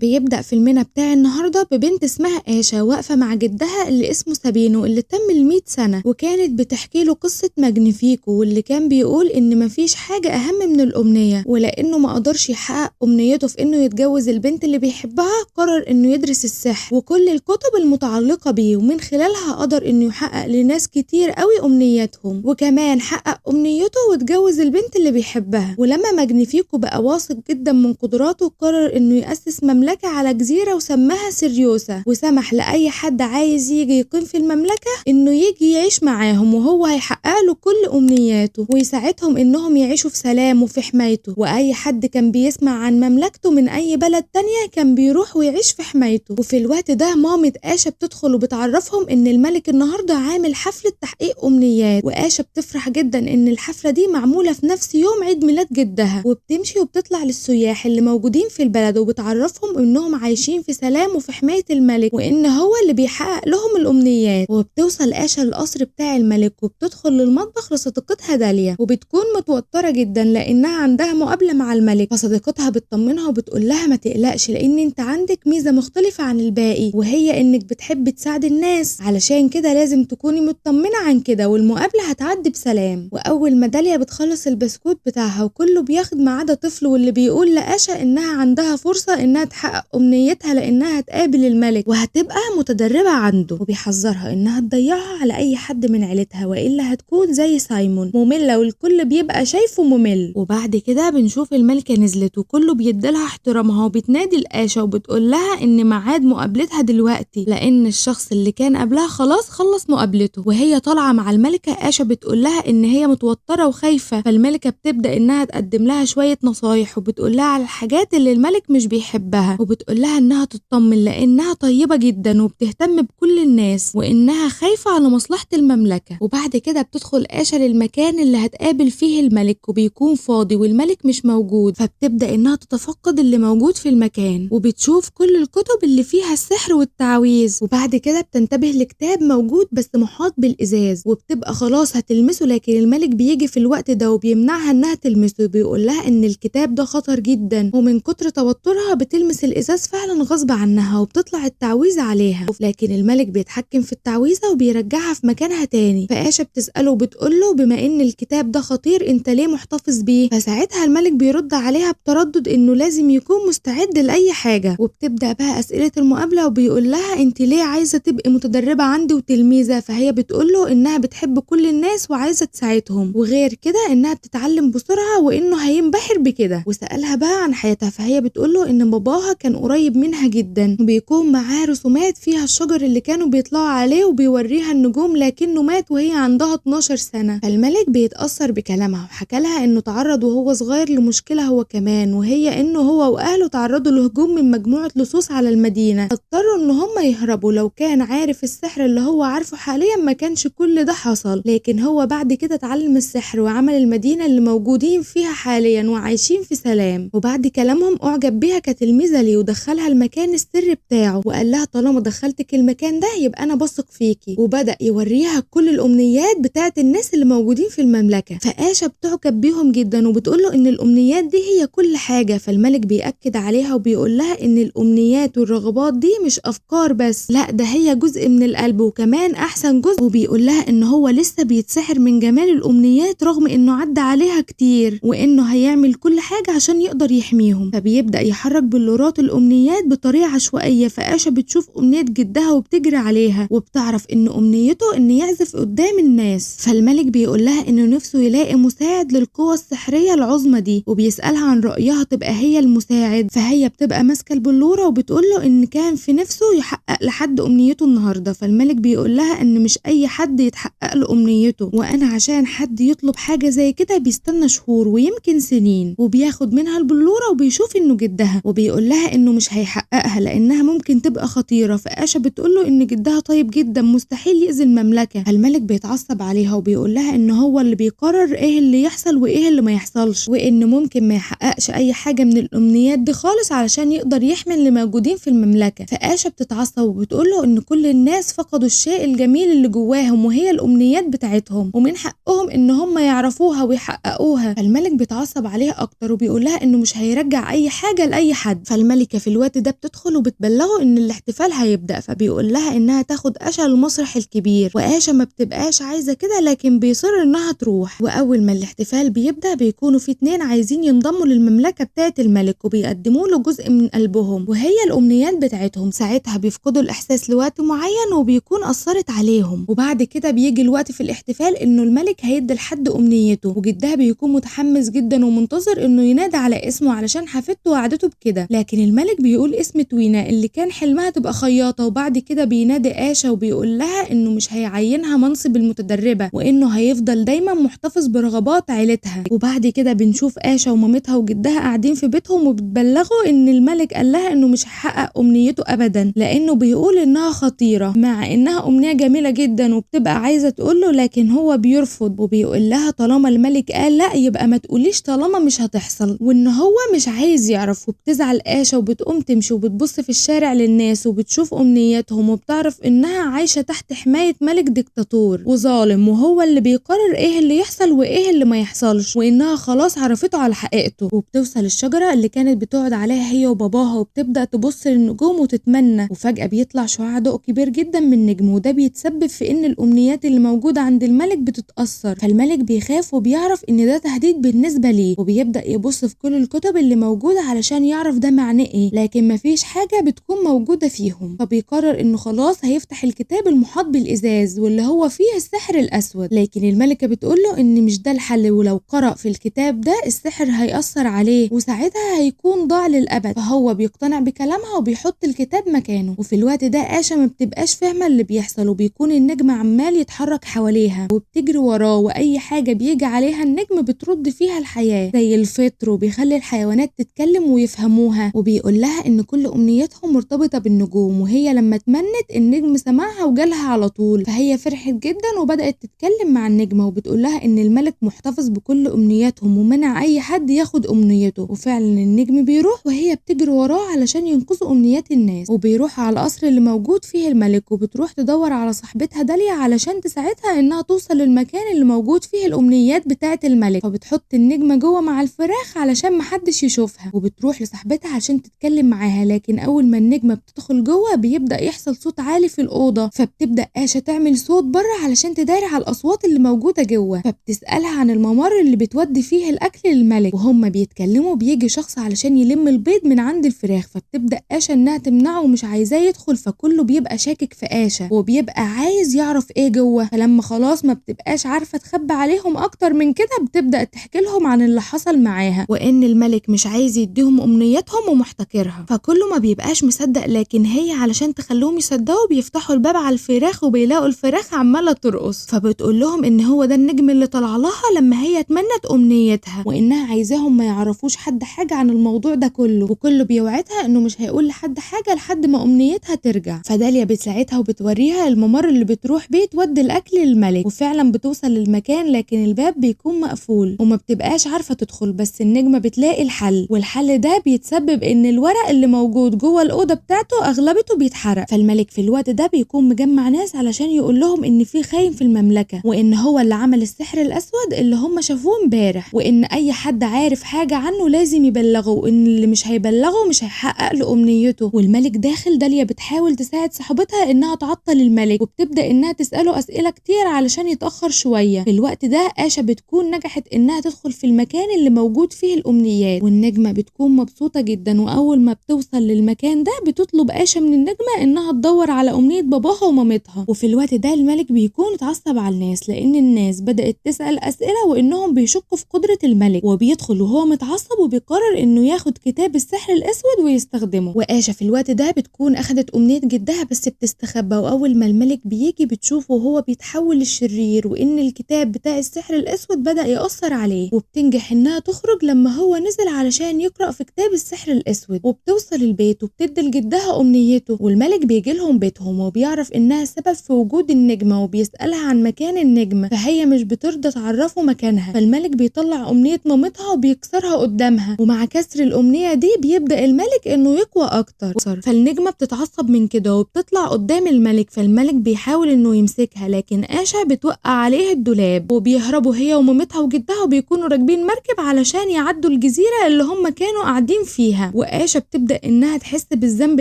بيبدأ فيلمنا بتاع النهاردة ببنت اسمها آشا واقفة مع جدها اللي اسمه سابينو اللي تم ال100 سنة، وكانت بتحكي له قصة ماجنيفيكو واللي كان بيقول إن مفيش حاجة أهم من الأمنية، ولأنه ما قدرش يحقق أمنيته في إنه يتجوز البنت اللي بيحبها قرر إنه يدرس السحر وكل الكتب المتعلقة بيه، ومن خلالها قدر إنه يحقق لناس كتير قوي أمنياتهم، وكمان حقق أمنيته واتجوز البنت اللي بيحبها. ولما ماجنيفيكو بقى واثق جدا من قدراته قرر إنه يأسس مملكة على جزيرة وسماها سيريوسا، وسمح لأي حد عايز يجي يقيم في المملكة إنه يجي يعيش معاهم وهو هيحقق له كل أمنياته ويساعدهم إنهم يعيشوا في سلام وفي حمايته. وأي حد كان بيسمع عن مملكته من أي بلد تانية كان بيروح ويعيش في حمايته. وفي الوقت ده مامة آشا بتدخل وبتعرفهم إن الملك النهاردة عامل حفلة تحقيق أمنيات، وآشا بتفرح جدا إن الحفلة دي معمولة في نفس يوم عيد ميلاد جدها، وبتمشي وبتطلع للسياح اللي موجودين في البلد وبتعرفهم إنهم عايشين في سلام وفي حماية الملك وإن هو اللي بيحقق لهم الأمنيات. وبتوصل آشا للقصر بتاع الملك وبتدخل للمطبخ لصديقتها داليا، وبتكون متوترة جدا لأنها عندها مقابلة مع الملك، فصديقتها بتطمنها وبتقول لها ما تقلقش لأن انت عندك ميزة مختلفة عن الباقي وهي إنك بتحب تساعد الناس، علشان كده لازم تكوني مطمنة عن كده والمقابلة هتعدي بسلام. وأول ما داليا بتخلص البسكوت بتاعها وكله بياخد ما عدا طفل واللي بيقول لآشا إنها عندها فرصة إنها تحقق أمنيتها لأنها هتقابل الملك وهتبقى متدربة عنده، وبيحذرها إنها تضيعها على أي حد من عيلتها وإلا هتكون زي سايمون مملة والكل بيبقى شايفه ممل. وبعد كده بنشوف الملكة نزلت وكله بيديلها احترامها وبتنادي لآشا وبتقول لها إن ميعاد مقابلتها دلوقتي لأن الشخص اللي كان قبلها خلاص خلص مقابلته. وهي طالعة مع الملكة آشا بتقول لها إن هي متوترة وخايفة، فالملكة بتبدأ إنها تقدم لها شوية نصايح وبتقول لها على الحاجات اللي الملك مش بيحبها، وبتقول لها إنها تطمن لأنها طيبة جدا وبتهتم بكل الناس وإنها خايفة على مصلحة المملكة. وبعد كده بتدخل آشا للمكان اللي هتقابل فيه الملك وبيكون فاضي والملك مش موجود، فبتبدأ إنها تتفقد اللي موجود في المكان وبتشوف كل الكتب اللي فيها السحر والتعويذ. وبعد كده بتنتبه لكتاب موجود بس محاط بالإزاز وبتبقى خلاص هتلمسه، لكن الملك بيجي في الوقت ده وبيمنعها إنها تلمسه، بيقول لها إن الكتاب ده خطر جدا، ومن كتر توترها بتلمس الإزاز فعلا غصب عنها وبتطلع التعويذة عليها، لكن الملك بيتحكم في التعويذة وبيرجعها في مكانها تاني. فآشا بتسأله وبتقوله بما إن الكتاب ده خطير انت ليه محتفظ بيه؟ فساعتها الملك بيرد عليها بتردد إنه لازم يكون مستعد لأي حاجة. وبتبدأ بقى أسئلة المقابلة وبيقول لها انت ليه عايزة تبقي متدربة عندي وتلميذة؟ فهي بتقوله إنها بتحب كل الناس وعايزة تساعدهم، وغير كده إنها بتتعلم بسرعة وإنه هينبهر بكده. وسألها بقى عن حياتها فهي بتقوله إن باباها كان قريب منها جدا وبيكون معاه رسومات فيها الشجر اللي كانوا بيطلعوا عليه وبيوريها النجوم لكنه مات وهي عندها 12 سنة. فالملك بيتأثر بكلامها وحكى لها إنه تعرض وهو صغير لمشكلة هو كمان، وهي إنه هو وأهله تعرضوا لهجوم من مجموعة لصوص على المدينة، اضطروا إن هم يهربوا. لو كان عارف السحر اللي هو عارفه حاليا ما كانش كل ده حصل، لكن هو بعد كده اتعلم السحر وعمل المدينة اللي موجودين فيها حاليا وعايشين في سلام. وبعد كلامهم أعجب بيها كتلميذة ليه ودخلها المكان السري بتاعه وقال لها طالما دخلتك المكان ده يبقى أنا بثق فيكي، وبدأ يوريها كل الأمنيات بتاعت الناس اللي موجودين في المملكة. فآشا بتعجب بيهم جدا وبتقوله إن الأمنيات دي هي كل حاجة. فالملك بيأكد عليها وبيقول لها إن الأمنيات والرغبات دي مش أفكار بس، لا ده هي جزء من القلب وكمان أحسن جزء، وبيقول لها إن هو لسه بيتسحر من جمال الأمنيات رغم إنه عدى عليها كتير وإنه هيعمل كل حاجة عشان يقدر يحميهم. فبيبدأ يحرك بلورات الأمنيات بطريقة عشوائية، فآشا بتشوف أمنية جدها وبتجري عليها وبتعرف إن أمنيته إن يعزف قدام الناس. فالملك بيقول لها إنه نفسه يلاقي مساعد للقوة السحرية العظمى دي وبيسألها عن رأيها تبقى هي المساعد، فهي بتبقى ماسكة البلورة وبتقوله إن كان في نفسه يحقق لحد أمنيته النهاردة. فالملك بيقول لها إن مش أي حد يتحقق له أمنيته، وأنا عشان حد يطلب حاجة زي كده بيستنى شهور ويمكن سنين. وبياخد منها البلورة وبيشوف إنه جدها وبيقول لها إنه مش هيحققها لأنها ممكن تبقى خطيرة. فآشا بتقوله إن جدها طيب جدا مستحيل يأذي المملكة. فالملك بيتعصب عليها وبيقول لها إن هو اللي بيقرر إيه اللي يحصل وإيه اللي ما يحصلش، وإن ممكن ما يحققش أي حاجة من الأمنيات دي خالص علشان يقدر يحمي اللي موجودين في المملكة. فآشا بتتعصب وبتقوله إن كل الناس فقدوا الشيء الجميل اللي جواهم وهي الأمنيات بتاعتهم ومن حقهم إن هم يعرفوها ويحققوها. فالملك بيتعصب عليها أكتر وبيقول لها إنه مش هيرجع أي حاجة لأي حد. فالملك الملكة في الوقت ده بتدخل وبتبلغه ان الاحتفال هيبدأ، فبيقول لها انها تاخد آشا للمسرح الكبير، وآشا ما بتبقاش عايزة كده لكن بيصر انها تروح. واول ما الاحتفال بيبدأ بيكونوا في 2 عايزين ينضموا للمملكة بتاعة الملك وبيقدموا له جزء من قلبهم وهي الأمنيات بتاعتهم. ساعتها بيفقدوا الإحساس لوقت معين وبيكون أثرت عليهم، وبعد كده بيجي الوقت في الاحتفال انه الملك هيدي لحد أمنيته، وجدها بيكون متحمس جدا ومنتظر انه ينادى على اسمه علشان حفيدته وعدته بكده، لكن الملك بيقول اسم توينا اللي كان حلمها تبقى خياطة، وبعد كده بينادي آشا وبيقول لها انه مش هيعينها منصب المتدربة وانه هيفضل دايما محتفظ برغبات عيلتها. وبعد كده بنشوف آشا ومامتها وجدها قاعدين في بيتهم وبتبلغوا ان الملك قال لها انه مش هيحقق امنيته ابدا لانه بيقول انها خطيرة، مع انها امنية جميلة جدا وبتبقى عايزة تقوله لكن هو بيرفض وبيقول لها طالما الملك قال لا يبقى ما تقوليش طالما مش هتحصل، وان هو مش عايز يعرف. وبتزعل آشا وبتقوم تمشي وبتبص في الشارع للناس وبتشوف امنياتهم وبتعرف انها عايشة تحت حماية ملك ديكتاتور وظالم، وهو اللي بيقرر ايه اللي يحصل وايه اللي ما يحصلش، وانها خلاص عرفته على حقيقته. وبتوصل الشجرة اللي كانت بتقعد عليها هي وباباها وبتبدأ تبص للنجوم وتتمنى، وفجأة بيطلع شعاع ضوء كبير جدا من نجم، وده بيتسبب في ان الامنيات اللي موجودة عند الملك بتتأثر، فالملك بيخاف وبيعرف ان ده تهديد بالنسبة ليه، وبيبدأ يبص في كل الكتب اللي موجودة علشان يعرف ده معناه ايه، لكن مفيش حاجة بتكون موجودة فيهم، فبيقرر انه خلاص هيفتح الكتاب المحاط بالازاز واللي هو فيه السحر الاسود، لكن الملكة بتقوله ان مش ده الحل، ولو قرأ في الكتاب ده السحر هيأثر عليه وساعتها هيكون ضاع للأبد، فهو بيقتنع بكلامها وبيحط الكتاب مكانه. وفي الوقت ده آشا ما بتبقاش فاهمة اللي بيحصل، وبيكون النجم عمال يتحرك حواليها وبتجري وراه، واي حاجة بيجي عليها النجم بترد فيها الحياة زي الفطر، وبيخلي الحيوانات تتكلم ويفهموها، وبيقول لها ان كل امنياتهم مرتبطة بالنجوم، وهي لما اتمنت النجم سمعها وجالها على طول، فهي فرحت جدا وبدأت تتكلم مع النجمة وبتقول لها ان الملك محتفظ بكل امنياتهم ومنع اي حد ياخد امنيته. وفعلا النجم بيروح وهي بتجري وراه علشان ينقذوا امنيات الناس، وبيروح على القصر اللي موجود فيه الملك، وبتروح تدور على صاحبتها داليا علشان تساعدها انها توصل للمكان اللي موجود فيه الامنيات بتاعه الملك، فبتحط النجمة جوه مع الفراخ علشان محدش يشوفها، وبتروح لصاحبتها عشان تتكلم معاها، لكن اول ما النجمة بتدخل جوه بيبدأ يحصل صوت عالي في الأوضة، فبتبدأ آشا تعمل صوت بره علشان تداري على الأصوات اللي موجودة جوه، فبتسألها عن الممر اللي بتودي فيه الأكل للملك، وهم بيتكلموا بيجي شخص علشان يلم البيض من عند الفراخ، فبتبدأ آشا إنها تمنعه ومش عايزاه يدخل، فكله بيبقى شاكك في آشا وبيبقى عايز يعرف إيه جوه، فلما خلاص ما بتبقاش عارفة تخبي عليهم أكتر من كده بتبدأ تحكي لهم عن اللي حصل معاها، وإن الملك مش عايز يديهم أمنياتهم ومحتكرها، فكله ما بيبقاش مصدق، لكن هي علشان تخليهم يصدقوا بيفتحوا الباب على الفراخ وبيلاقوا الفراخ عمالة ترقص، فبتقول لهم إن هو ده النجم اللي طلع لها لما هي اتمنت أمنيتها، وإنها عايزاهم ما يعرفوش حد حاجة عن الموضوع ده كله، وكله بيوعدها إنه مش هيقول لحد حاجة لحد ما أمنيتها ترجع. فداليا بتساعدها وبتوريها الممر اللي بتروح بيه تودي الأكل للملك، وفعلا بتوصل للمكان لكن الباب بيكون مقفول وما بتبقاش عارفة تدخل، بس النجمة بتلاقي الحل، والحل ده بيتسبب إن الورق اللي موجود جوه الأوضة بتاعته أغلبته بيتحرق، فالملك في الوقت ده بيكون مجمع ناس علشان يقول لهم إن في خاين في المملكة وإن هو اللي عمل السحر الأسود اللي هم شافوه امبارح، وإن أي حد عارف حاجة عنه لازم يبلغه، وإن اللي مش هيبلغه مش هيحقق له أمنيته. والملك داخل، داليا بتحاول تساعد صاحبتها إنها تعطل الملك وبتبدأ إنها تسأله أسئلة كتير علشان يتأخر شوية. في الوقت ده آشا بتكون نجحت إنها تدخل في المكان اللي موجود فيه الأمنيات، والنجمة بتكون مبسوطة جدا، وأول ما بتوصل للمكان ده بتطلب آشا من النجمة إنها تدور على أمنية باباها ومامتها. وفي الوقت ده الملك بيكون اتعصب على الناس لأن الناس بدأت تسأل أسئلة وإنهم بيشكوا في قدرة الملك، وبيدخل وهو متعصب وبيقرر إنه ياخد كتاب السحر الأسود ويستخدمه. وآشا في الوقت ده بتكون أخدت أمنية جدها بس بتستخبى، وأول ما الملك بيجي بتشوفه وهو بيتحول للشرير وإن الكتاب بتاع السحر الأسود بدأ يأثر عليه، وبتنجح إنها تخرج لما هو نزل علشان يقرأ في كتاب السحر الأسود، وبتوصل البيت وبتدي لجدها أمنيته، والملك بيجي لهم بيتهم وبيعرف إنها السبب في وجود النجمة وبيسألها عن مكان النجمة، فهي مش بترضى تعرفه مكانها، فالملك بيطلع أمنية مامتها وبيكسرها قدامها، ومع كسر الأمنية دي بيبدأ الملك إنه يقوى أكتر، فالنجمة بتتعصب من كده وبتطلع قدام الملك، فالملك بيحاول إنه يمسكها لكن آشا بتوقع عليه الدولاب، وبيهربوا هي ومامتها وجدها وبيكونوا راكبين مركب علشان يعدوا الجزيرة اللي هم كانوا قاعدين فيها. وآشا بتبدأ إنها تحس بالذنب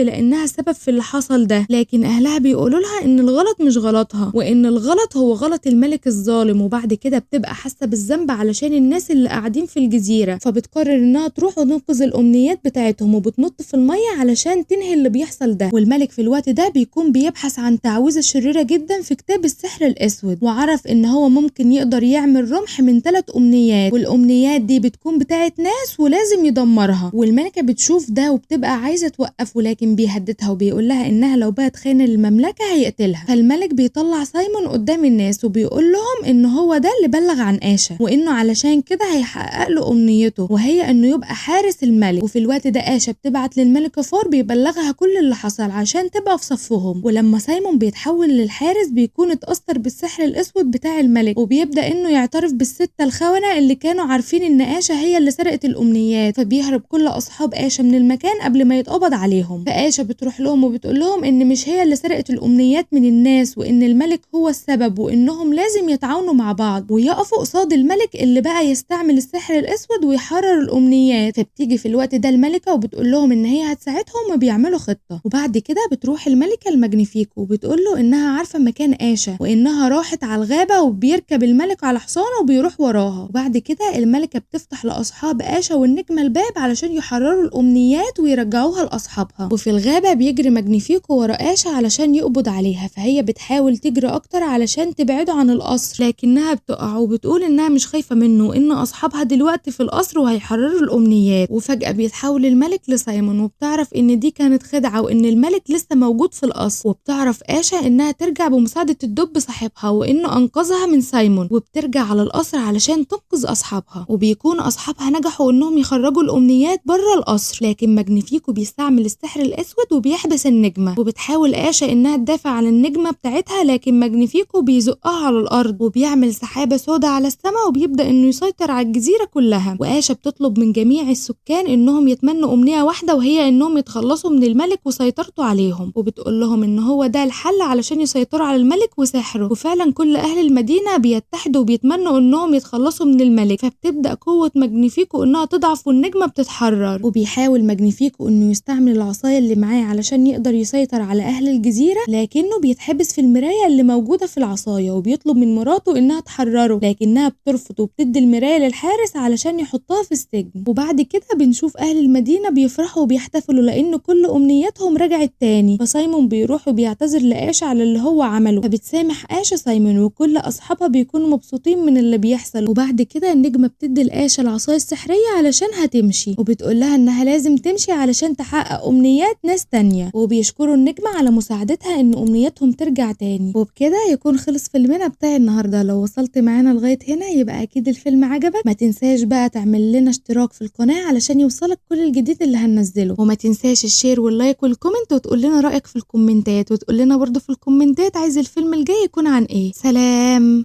لأنها سبب في اللي حصل ده، لكن أهلها بيقولوا لها إن الغلط مش غلطها وإن الغلط هو غلط الملك الظالم. وبعد كده بتبقى حاسة بالذنب علشان الناس اللي قاعدين في الجزيرة، فبتقرر إنها تروح وتنقذ الأمنيات بتاعتهم وبتنط في المية علشان تنهي اللي بيحصل ده. والملك في الوقت ده بيكون بيبحث عن تعويذة شريرة جدا في كتاب السحر الأسود، وعرف إن هو ممكن يقدر يعمل رمح من 3 أمنيات، والأمنيات دي بتكون بتاعت ناس ولازم يدمرها. والملكة بتشوف ده وبتبقى عايزة توقفه، لكن بيهددها وبيقول لها إنها لو بقت خاينة للمملكة هيقتلها. فالملك بيطلع سايمون قدام الناس وبيقول لهم إن هو ده اللي بلغ عن آشا، وإنه علشان كده هيحقق له أمنيته وهي إنه يبقى حارس الملك. وفي الوقت ده آشا بتبعت للملكة فور بيبلغها كل اللي حصل عشان تبقى في صفهم. ولما سايمون بيتحول للحارس بيكون اتأثر بالسحر الأسود بتاع الملك، وبيبدأ إنه يعترف بالستة الخونة اللي كانوا عارفين إن آشا هي اللي سرقت الأمنيات، فبيهرب كل أصحاب آشا من المكان قبل ما يتقبض عليهم. فآشا بتروح لهم وبتقول لهم إن مش هي اللي سرقت الأمنيات من الناس، وإن الملك هو السبب، وإنهم لازم يتعاونوا مع بعض ويقفوا قصاد الملك اللي بقى يستعمل السحر الأسود ويحرر الأمنيات. فبتيجي في الوقت ده الملكة وبتقول لهم إن هي هتساعدهم وبيعملوا خطة. وبعد كده بتروح الملكة الماجنيفيكو وبتقول له إنها عارفة مكان آشا وإنها راحت على الغابة، وبيركب الملك على حصانه وبيروح وراها. وبعد كده الملكة بتفتح لأصحاب آشا والنجمة الباب علشان يحرروا الأمنيات ويرجعوها لأصحابها. وفي الغابة بيجري ماجنيفيكو ورا آشا علشان يقبض عليها، فهي بتحاول تجري أكتر علشان تبعده عن القصر، لكنها بتقع وبتقول إنها مش خايفة منه وإن أصحابها دلوقتي في القصر وهيحرروا الأمنيات. وفجأة بيتحول الملك لسايمون وبتعرف إن دي كانت خدعة وإن الملك لسه موجود في القصر. وبتعرف آشا إنها ترجع بمساعدة الدب صاحبها وإنه أنقذها من سايمون، وبترجع على القصر علشان تنقذ أصحابها. وبيكون أصحابها نجحوا إنهم يخرجوا الأمنيات بره القصر، لكن ماجنيفيكو بيستعمل السحر الأسود وبيحبس النجمة. وبتحاول آشا إنها تدافع عن النجمة بتاعتها، لكن ماجنيفيكو بيزقها على الأرض وبيعمل سحابة سوداء على السماء وبيبدأ إنه يسيطر على الجزيرة كلها. وآشا بتطلب من جميع السكان إنهم يتمنوا أمنية واحدة، وهي إنهم يتخلصوا من الملك وسيطرته عليهم. وبتقول لهم إن هو ده الحل علشان يسيطروا على الملك وسحره. وفعلا كل أهل المدينة بيتحدوا وبيتمنوا إنهم يتخلصوا من الملك. فبتبدأ قوة ماجنيفيكو إنها تضعف والنجمة بتتحرر. وبيحاول ماجنيفيكو إنه يستعمل العصاية اللي معاه علشان يقدر يسيطر على أهل الجزيرة، لكنه بيتحبس في المراية اللي موجودة في العصاية. وبيطلب من مراته إنها تحرره، لكنها بترفض وبتدي المراية للحارس علشان يحطها في السجن. وبعد كده بنشوف أهل المدينة بيفرحوا وبيحتفلوا لأن كل أمنياتهم رجعت تاني. فسايمون بيروح وبيعتذر لآشا على اللي هو عمله، فبتسامح آشا سايمون وكل أصحابها بيكونوا مبسوطين من اللي بيحصل. وبعد كده النجمة بتدي لآشا العصاية السحرية علشان هتمشي، وبتقول لها إنها لازم تمشي علشان تحقق أمنيات ناس تانية. وبيشكروا النجمة على مساعدتها إن أمنياتهم ترجع تاني. وبكده يكون خلص فيلمنا بتاع النهاردة. لو وصلت معانا لغاية هنا يبقى أكيد الفيلم عجبك. ما تنساش بقى تعمل لنا اشتراك في القناة علشان يوصلك كل الجديد اللي هننزله، وما تنساش الشير واللايك والكومنت، وتقول لنا رأيك في الكومنتات، وتقول لنا برضو في الكومنتات عايز الفيلم الجاي يكون عن ايه. سلام.